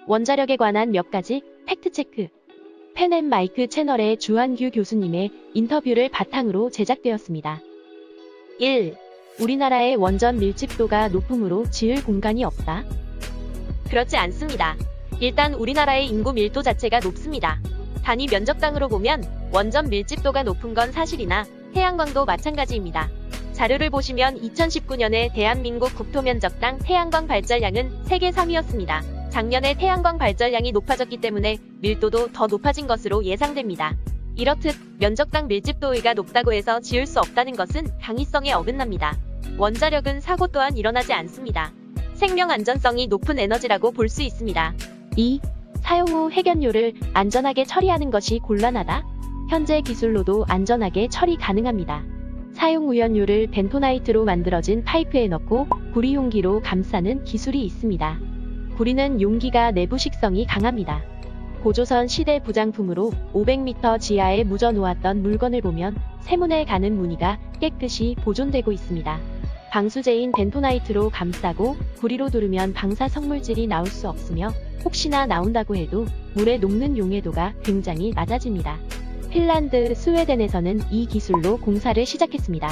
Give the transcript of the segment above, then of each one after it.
원자력에 관한 몇 가지 팩트체크. 펜앤마이크 채널의 주한규 교수님의 인터뷰를 바탕으로 제작되었습니다. 1. 우리나라의 원전 밀집도가 높으므로 지을 공간이 없다. 그렇지 않습니다. 일단 우리나라의 인구 밀도 자체가 높습니다. 단위 면적당으로 보면 원전 밀집도가 높은 건 사실이나 태양광도 마찬가지입니다. 자료를 보시면 2019년에 대한민국 국토면적당 태양광 발전량은 세계 3위였습니다. 작년에 태양광 발전량이 높아졌기 때문에 밀도도 더 높아진 것으로 예상됩니다. 이렇듯 면적당 밀집도가 높다고 해서 지을 수 없다는 것은 당위성에 어긋납니다. 원자력은 사고 또한 일어나지 않습니다. 생명 안전성이 높은 에너지라고 볼 수 있습니다. 2. 사용 후 핵연료를 안전하게 처리하는 것이 곤란하다. 현재 기술로도 안전하게 처리 가능합니다. 사용 후 연료를 벤토나이트로 만들어진 파이프에 넣고 구리 용기로 감싸는 기술이 있습니다. 구리는 용기가 내부 식성이 강합니다. 고조선 시대 부장품으로 500m 지하에 묻어 놓았던 물건을 보면 세문에 가는 무늬가 깨끗이 보존되고 있습니다. 방수제인 벤토나이트로 감싸고 구리로 두르면 방사 성물질이 나올 수 없으며 혹시나 나온다고 해도 물에 녹는 용해도가 굉장히 낮아집니다. 핀란드, 스웨덴에서는 이 기술로 공사를 시작했습니다.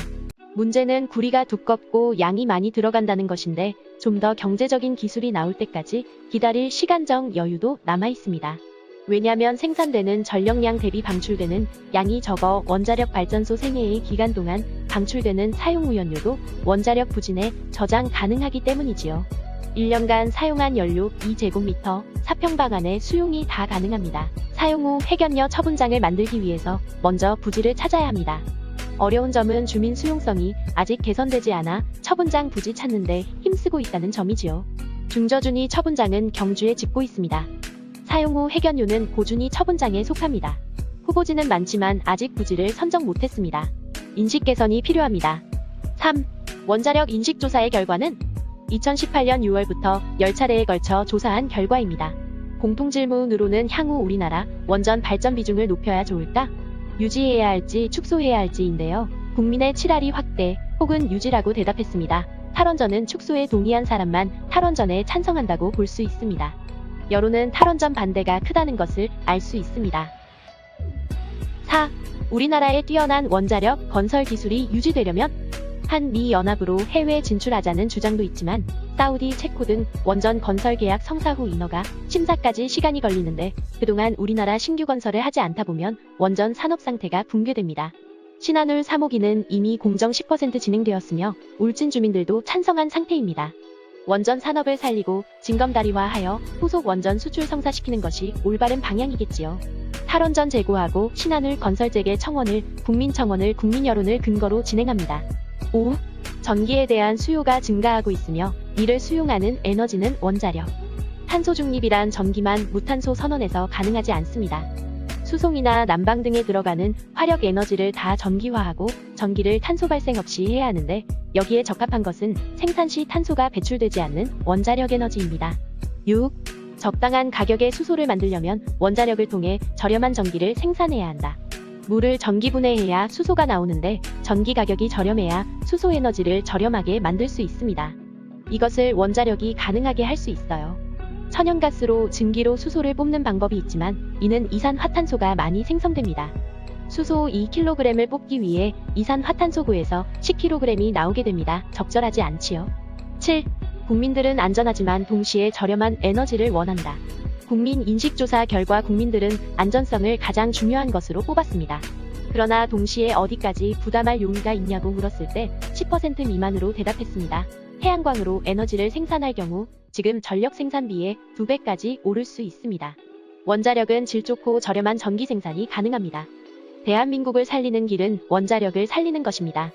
문제는 구리가 두껍고 양이 많이 들어간다는 것인데 좀 더 경제적인 기술이 나올 때까지 기다릴 시간적 여유도 남아 있습니다. 왜냐하면 생산되는 전력량 대비 방출되는 양이 적어 원자력 발전소 생애의 기간 동안 방출되는 사용 후 연료도 원자력 부진에 저장 가능하기 때문이지요. 1년간 사용한 연료 2제곱미터 4평방 안에 수용이 다 가능합니다. 사용 후 핵연료 처분장을 만들기 위해서 먼저 부지를 찾아야 합니다. 어려운 점은 주민 수용성이 아직 개선되지 않아 처분장 부지 찾는데 힘쓰고 있다는 점이지요. 중저준위 처분장은 경주에 짓고 있습니다. 사용 후 핵연료는 고준위 처분장에 속합니다. 후보지는 많지만 아직 부지를 선정 못했습니다. 인식 개선이 필요합니다. 3. 원자력 인식조사의 결과는 2018년 6월부터 10차례에 걸쳐 조사한 결과입니다. 공통질문으로는 향후 우리나라 원전 발전 비중을 높여야 좋을까? 유지해야 할지 축소해야 할지인데요. 국민의 7할이 확대 혹은 유지라고 대답했습니다. 탈원전은 축소에 동의한 사람만 탈원전에 찬성한다고 볼 수 있습니다. 여론은 탈원전 반대가 크다는 것을 알 수 있습니다. 4. 우리나라의 뛰어난 원자력 건설 기술이 유지되려면 한미 연합으로 해외 진출하자는 주장도 있지만 사우디, 체코 등 원전 건설 계약 성사 후 인허가, 심사까지 시간이 걸리는데 그동안 우리나라 신규 건설을 하지 않다 보면 원전 산업 상태가 붕괴됩니다. 신한울 3호기는 이미 공정 10% 진행되었으며 울진 주민들도 찬성한 상태입니다. 원전 산업을 살리고 징검다리화하여 후속 원전 수출 성사시키는 것이 올바른 방향이겠지요. 탈원전 재고하고 신한울 건설 재개 청원을 국민청원을 국민 여론을 근거로 진행합니다. 5. 전기에 대한 수요가 증가하고 있으며 이를 수용하는 에너지는 원자력. 탄소 중립이란 전기만 무탄소 선언에서 가능하지 않습니다. 수송이나 난방 등에 들어가는 화력 에너지를 다 전기화하고 전기를 탄소 발생 없이 해야 하는데 여기에 적합한 것은 생산 시 탄소가 배출되지 않는 원자력 에너지입니다. 6. 적당한 가격의 수소를 만들려면 원자력을 통해 저렴한 전기를 생산해야 한다. 물을 전기분해해야 수소가 나오는데 전기 가격이 저렴해야 수소 에너지를 저렴하게 만들 수 있습니다. 이것을 원자력이 가능하게 할 수 있어요. 천연가스로 증기로 수소를 뽑는 방법이 있지만 이는 이산화탄소가 많이 생성됩니다. 수소 2kg을 뽑기 위해 이산화탄소구에서 10kg이 나오게 됩니다. 적절하지 않지요. 7. 국민들은 안전하지만 동시에 저렴한 에너지를 원한다. 국민 인식조사 결과 국민들은 안전성을 가장 중요한 것으로 뽑았습니다. 그러나 동시에 어디까지 부담할 용의가 있냐고 물었을 때 10% 미만으로 대답했습니다. 태양광으로 에너지를 생산할 경우 지금 전력 생산비의 2배까지 오를 수 있습니다. 원자력은 질 좋고 저렴한 전기 생산이 가능합니다. 대한민국을 살리는 길은 원자력을 살리는 것입니다.